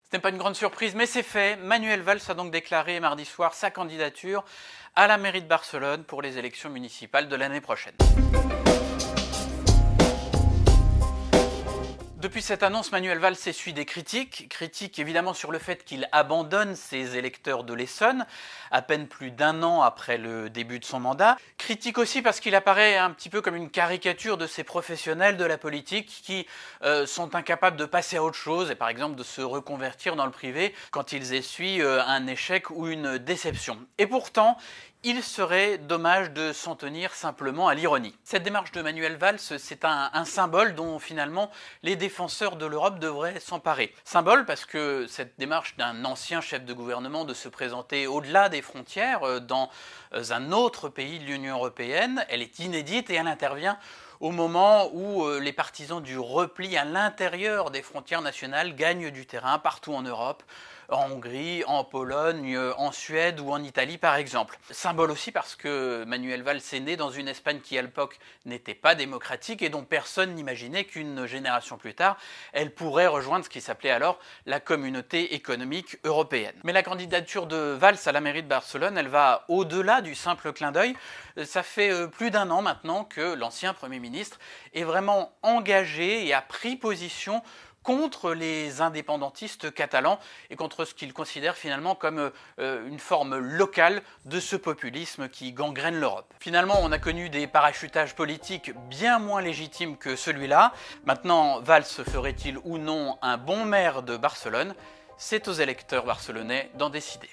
Ce n'est pas une grande surprise, mais c'est fait. Manuel Valls a donc déclaré mardi soir sa candidature à la mairie de Barcelone pour les élections municipales de l'année prochaine. Depuis cette annonce, Manuel Valls essuie des critiques évidemment sur le fait qu'il abandonne ses électeurs de l'Essonne, à peine plus d'un an après le début de son mandat. Critique aussi parce qu'il apparaît un petit peu comme une caricature de ces professionnels de la politique qui sont incapables de passer à autre chose et par exemple de se reconvertir dans le privé quand ils essuient un échec ou une déception. Et pourtant, il serait dommage de s'en tenir simplement à l'ironie. Cette démarche de Manuel Valls, c'est un symbole dont finalement les défenseurs de l'Europe devraient s'emparer. Symbole parce que cette démarche d'un ancien chef de gouvernement de se présenter au-delà des frontières, dans un autre pays de l'Union européenne, elle est inédite et elle intervient au moment où les partisans du repli à l'intérieur des frontières nationales gagnent du terrain partout en Europe, en Hongrie, en Pologne, en Suède ou en Italie par exemple. Symbole aussi parce que Manuel Valls est né dans une Espagne qui à l'époque n'était pas démocratique et dont personne n'imaginait qu'une génération plus tard, elle pourrait rejoindre ce qui s'appelait alors la Communauté économique européenne. Mais la candidature de Valls à la mairie de Barcelone, elle va au-delà du simple clin d'œil. Ça fait plus d'un an maintenant que l'ancien Premier ministre est vraiment engagé et a pris position contre les indépendantistes catalans et contre ce qu'ils considèrent finalement comme une forme locale de ce populisme qui gangrène l'Europe. Finalement, on a connu des parachutages politiques bien moins légitimes que celui-là. Maintenant, Valls ferait-il ou non un bon maire de Barcelone? C'est aux électeurs barcelonais d'en décider.